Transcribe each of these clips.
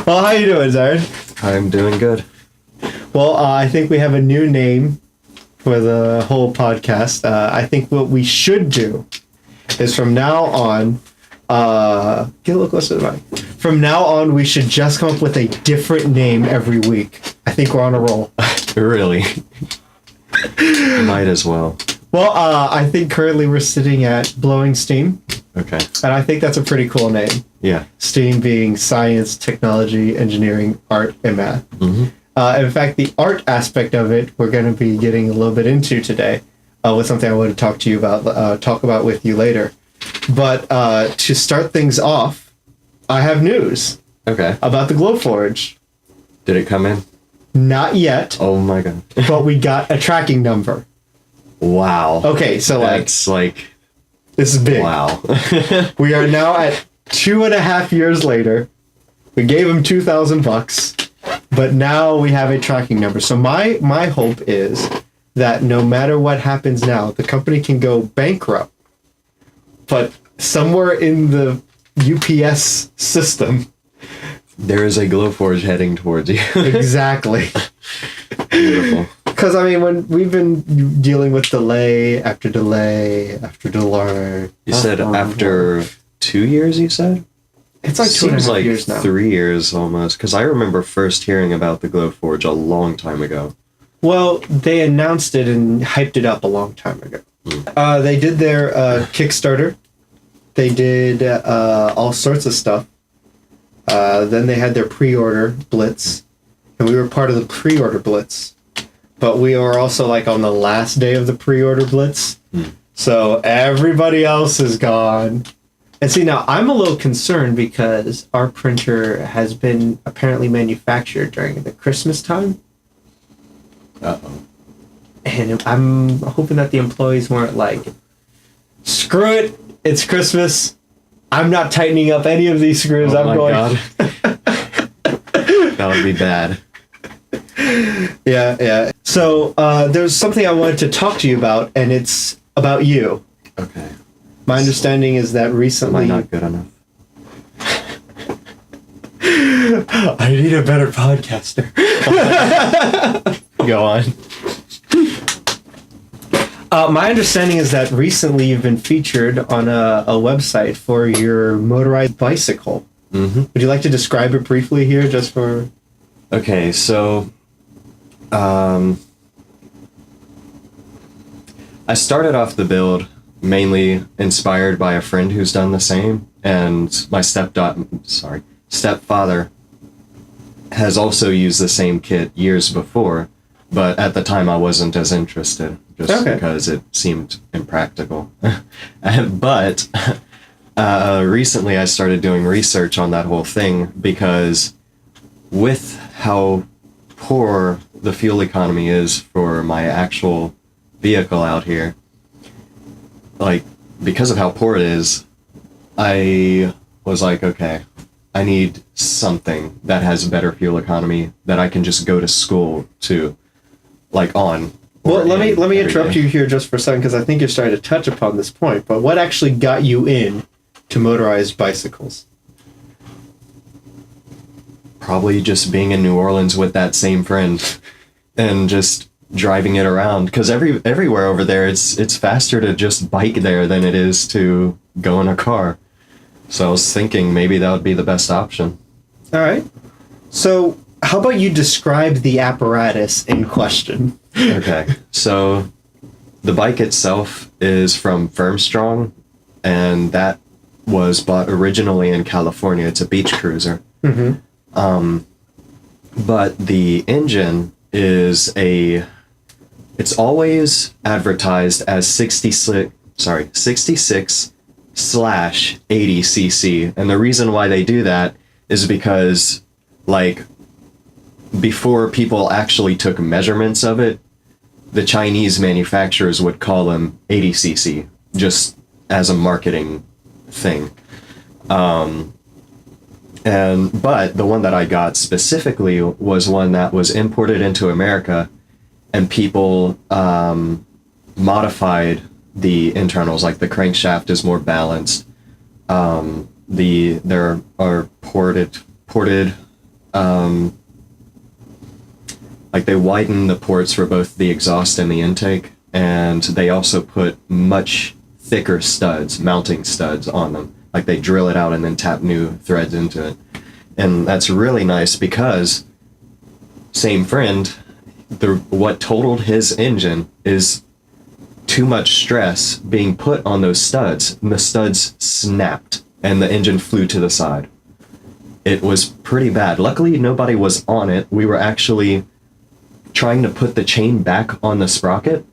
Well, how you doing, Zared? I'm doing good. Well, I think we have a new name for the whole podcast. I think what we should do is from now on, get a little closer to the mic. From now on, we should just come up with a different name every week. I think we're on a roll. Really? Might as well. Well, I think currently we're sitting at Blowing Steam. Okay. And I think that's a pretty cool name. Yeah. STEAM being science, technology, engineering, art, and math. Mm-hmm. In fact, the art aspect of it, we're going to be getting a little bit into today with something I want to talk about with you later. But to start things off, I have news. Okay. About the Glowforge. Did it come in? Not yet. Oh my god. But we got a tracking number. Wow. Okay, so that's like this is big. Wow. We are now at 2.5 years later. We gave him $2,000, but now we have a tracking number. So my hope is that no matter what happens now, the company can go bankrupt, but somewhere in the UPS system, there is a Glowforge heading towards you. Exactly. Beautiful. Because, I mean, when we've been dealing with delay after delay after delay. You said after 2 years, you said? It's like Seems 2.5 like years now. 3 years almost. Because I remember first hearing about the Glowforge a long time ago. Well, they announced it and hyped it up a long time ago. They did their Kickstarter. They did all sorts of stuff. Then they had their pre-order blitz. And we were part of the pre-order blitz. But we were also like on the last day of the pre-order blitz. So everybody else is gone. And see, now I'm a little concerned because our printer has been apparently manufactured during the Christmas time. Uh-oh. And I'm hoping that the employees weren't like, screw it, it's Christmas. I'm not tightening up any of these screws. Oh I'm my going. God. That would be bad. Yeah. So there's something I wanted to talk to you about, and it's about you. Okay. My understanding is that recently... Am I not good enough? I need a better podcaster. Go on. My understanding is that recently you've been featured on a website for your motorized bicycle. Mm-hmm. Would you like to describe it briefly here, just for... Okay, so... I started off the build mainly inspired by a friend who's done the same, and my stepfather has also used the same kit years before, but at the time I wasn't as interested, just because it seemed impractical. But recently I started doing research on that whole thing, because with how poor the fuel economy is for my actual vehicle out here, like, because of how poor it is, I was like, okay, I need something that has better fuel economy that I can just go to school to, like, on. Well, let me interrupt you here just for a second, because I think you're starting to touch upon this point. But what actually got you in to motorized bicycles? Probably just being in New Orleans with that same friend and just driving it around, because everywhere over there it's faster to just bike there than it is to go in a car. So I was thinking maybe that would be the best option. All right. So how about you describe the apparatus in question? Okay. So the bike itself is from Firmstrong, and that was bought originally in California. It's a beach cruiser. Mm-hmm. But the engine is it's always advertised as 66/80cc. And the reason why they do that is because, like, before people actually took measurements of it, the Chinese manufacturers would call them 80cc, just as a marketing thing. But the one that I got specifically was one that was imported into America, and people modified the internals, like the crankshaft is more balanced. There are ported like they widened the ports for both the exhaust and the intake, and they also put much thicker studs, mounting studs on them. Like they drill it out and then tap new threads into it. And that's really nice because, same friend, what totaled his engine is too much stress being put on those studs, and the studs snapped and the engine flew to the side. It was pretty bad. Luckily, nobody was on it. We were actually trying to put the chain back on the sprocket,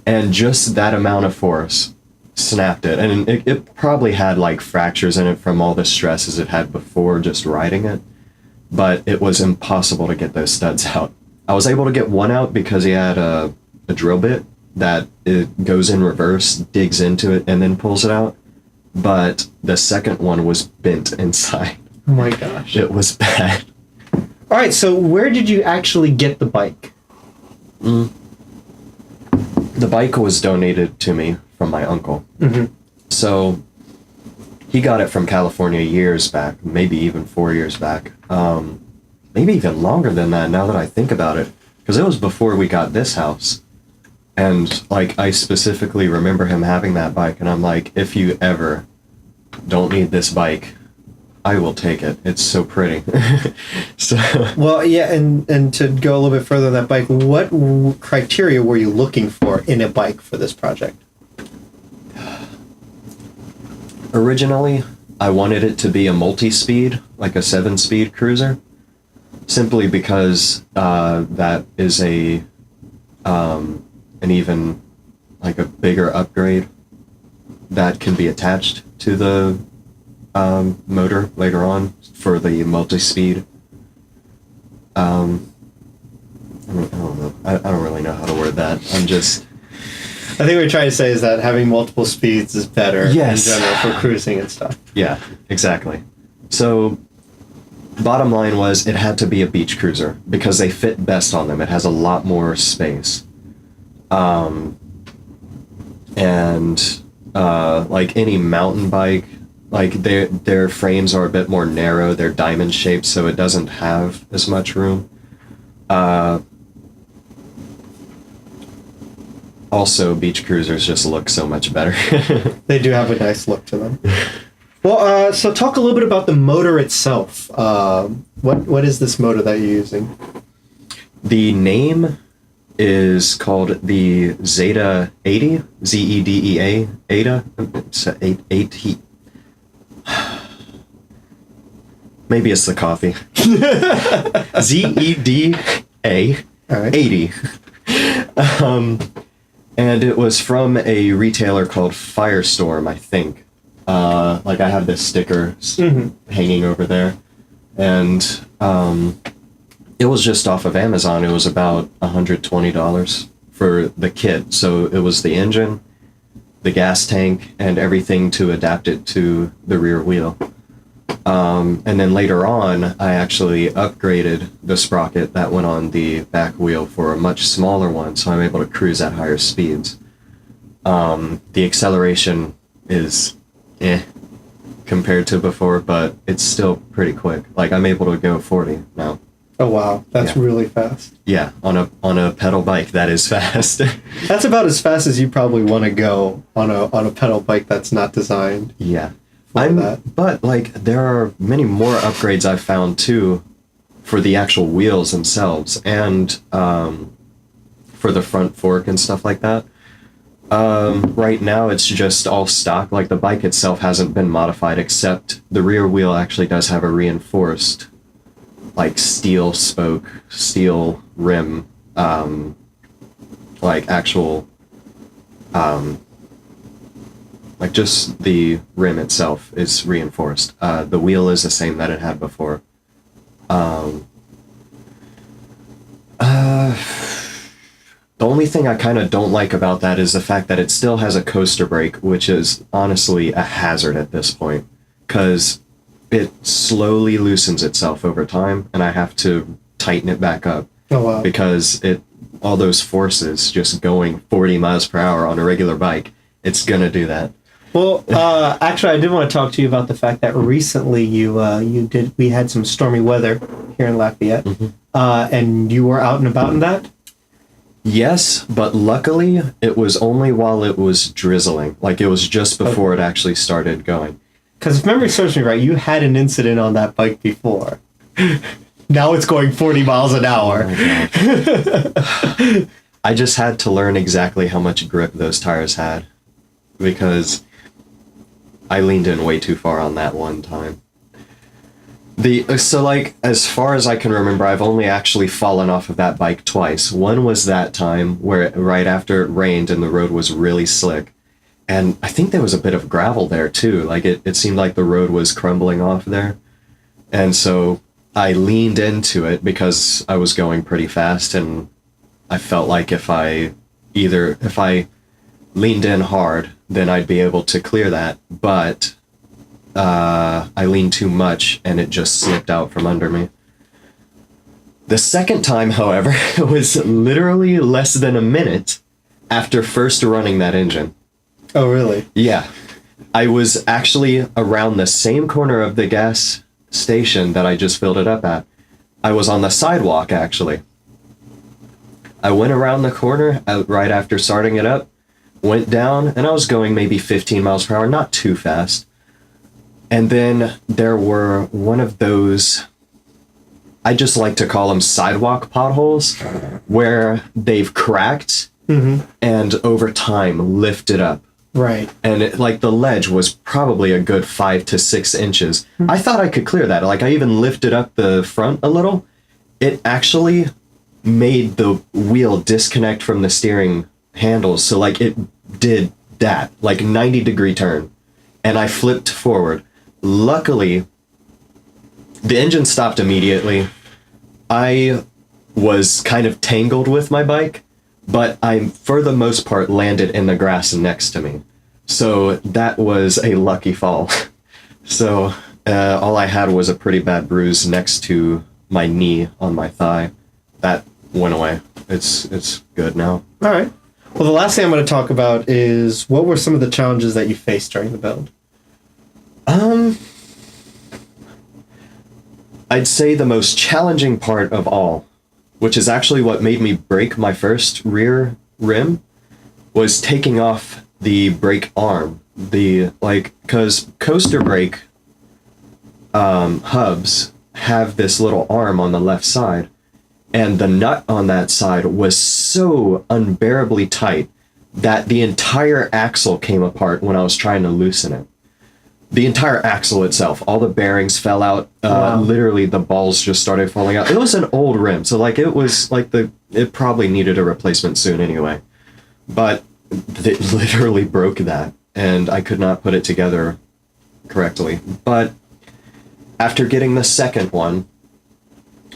and just that amount of force snapped it. And it probably had like fractures in it from all the stresses it had before just riding it, but it was impossible to get those studs out. I was able to get one out because he had a drill bit that it goes in reverse, digs into it, and then pulls it out. But the second one was bent inside. Oh my gosh. It was bad. All right, so where did you actually get the bike? The bike was donated to me from my uncle. Mm-hmm. So he got it from California years back, maybe even 4 years back. Maybe even longer than that now that I think about it. Because it was before we got this house. And like I specifically remember him having that bike, and I'm like, if you ever don't need this bike, I will take it. It's so pretty. So well, yeah, and to go a little bit further on that bike, what criteria were you looking for in a bike for this project? Originally, I wanted it to be a multi-speed, like a 7-speed cruiser, simply because that is an even like a bigger upgrade that can be attached to the motor later on for the multi-speed. I don't know. I don't really know how to word that. I think what we're trying to say is that having multiple speeds is better in general for cruising and stuff. Yeah, exactly. So bottom line was it had to be a beach cruiser because they fit best on them. It has a lot more space. Like any mountain bike, like their frames are a bit more narrow. They're diamond shaped, so it doesn't have as much room. Also, beach cruisers just look so much better. They do have a nice look to them. Well, so talk a little bit about the motor itself. What is this motor that you're using? The name is called the Zeta 80, Zedea, Ada. It's 80. Maybe it's the coffee. Zeda right. 80. And it was from a retailer called Firestorm, I think. Like I have this sticker hanging over there, and it was just off of Amazon. It was about $120 for the kit. So it was the engine, the gas tank, and everything to adapt it to the rear wheel. And then later on, I actually upgraded the sprocket that went on the back wheel for a much smaller one, so I'm able to cruise at higher speeds. The acceleration is compared to before, but it's still pretty quick. Like I'm able to go 40 now. Oh wow, that's really fast. Yeah, on a pedal bike, that is fast. That's about as fast as you probably want to go on a pedal bike that's not designed. Yeah. That. But like there are many more upgrades I've found too for the actual wheels themselves and for the front fork and stuff like that. Right now it's just all stock. Like the bike itself hasn't been modified, except the rear wheel actually does have a reinforced like steel spoke, steel rim, like actual like just the rim itself is reinforced. The wheel is the same that it had before. The only thing I kind of don't like about that is the fact that it still has a coaster brake, which is honestly a hazard at this point, because it slowly loosens itself over time, and I have to tighten it back up. Oh wow! Because all those forces just going 40 miles per hour on a regular bike, it's gonna do that. Well, actually, I did want to talk to you about the fact that recently we had some stormy weather here in Lafayette, and you were out and about in that. Yes, but luckily it was only while it was drizzling. Like it was just before it actually started going. Because if memory serves me right, you had an incident on that bike before. Now it's going 40 miles an hour. Oh, I just had to learn exactly how much grip those tires had because I leaned in way too far on that one time. So like as far as I can remember, I've only actually fallen off of that bike twice. One was that time where right after it rained and the road was really slick. And I think there was a bit of gravel there too. Like it seemed like the road was crumbling off there. And so I leaned into it because I was going pretty fast and I felt like if I leaned in hard, then I'd be able to clear that. But I leaned too much and it just slipped out from under me. The second time, however, was literally less than a minute after first running that engine. Oh, really? Yeah. I was actually around the same corner of the gas station that I just filled it up at. I was on the sidewalk, actually. I went around the corner right after starting it up, went down, and I was going maybe 15 miles per hour, not too fast. And then there were one of those, I just like to call them sidewalk potholes, where they've cracked and over time lifted up. Right. And the ledge was probably a good 5 to 6 inches. I thought I could clear that. Like I even lifted up the front a little. It actually made the wheel disconnect from the steering handles. So like it did that, like 90-degree turn. And I flipped forward. Luckily, the engine stopped immediately. I was kind of tangled with my bike, but I, for the most part, landed in the grass next to me. So that was a lucky fall. So all I had was a pretty bad bruise next to my knee on my thigh. That went away. It's good now. All right. Well, the last thing I'm going to talk about is what were some of the challenges that you faced during the build? I'd say the most challenging part of all, which is actually what made me break my first rear rim, was taking off the brake arm. Because coaster brake hubs have this little arm on the left side, and the nut on that side was so unbearably tight that the entire axle came apart when I was trying to loosen it. The entire axle itself, all the bearings fell out. Wow. Literally, the balls just started falling out. It was an old rim, so it was it probably needed a replacement soon anyway. But it literally broke that, and I could not put it together correctly. But after getting the second one,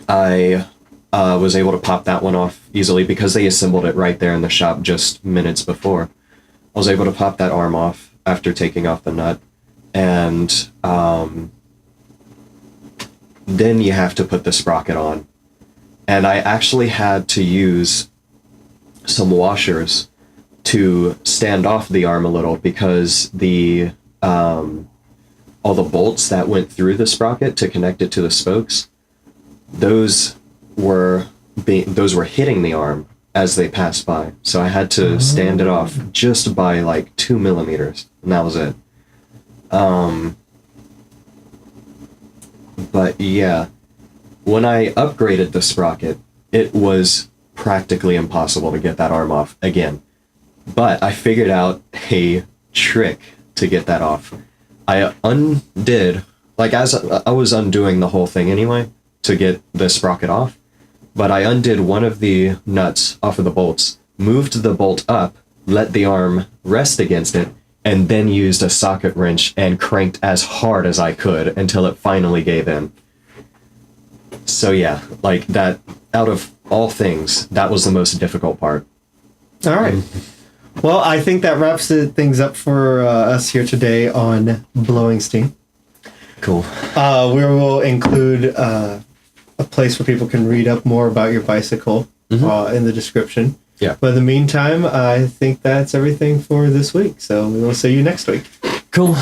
I was able to pop that one off easily because they assembled it right there in the shop just minutes before. I was able to pop that arm off after taking off the nut. And then you have to put the sprocket on. And I actually had to use some washers to stand off the arm a little because the all the bolts that went through the sprocket to connect it to the spokes, those were hitting the arm as they passed by. So I had to stand it off just by 2 millimeters, and that was it. But yeah, when I upgraded the sprocket, it was practically impossible to get that arm off again. But I figured out a trick to get that off. I undid, as I was undoing the whole thing anyway, to get the sprocket off, but I undid one of the nuts off of the bolts, moved the bolt up, let the arm rest against it, and then used a socket wrench and cranked as hard as I could until it finally gave in. So yeah, that, out of all things, that was the most difficult part. All right. Well, I think that wraps things up for us here today on Blowing Steam. Cool. We will include a place where people can read up more about your bicycle in the description. Yeah. But in the meantime, I think that's everything for this week. So we will see you next week. Cool.